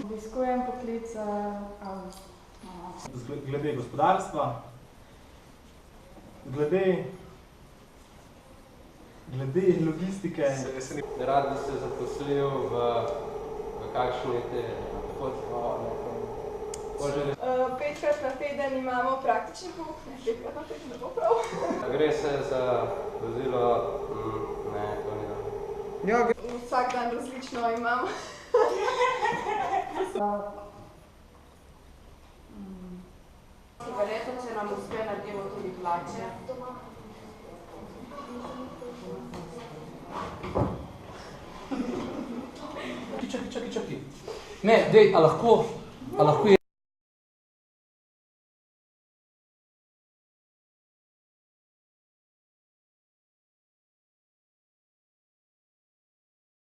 Obiskujem poklic glede gospodarstva, glede logistike. Rad bi se zaposlil v kakšni te Petkrat na teden imamo praktični pouk, ne, 5krat na teden, ne bo prav. Gre se za vozilo, ne, to ni dobro. Vsak dan različno imamo. Verjetno, če nam uspe, naredimo tudi plače. Čakaj. Ne, dej, a lahko je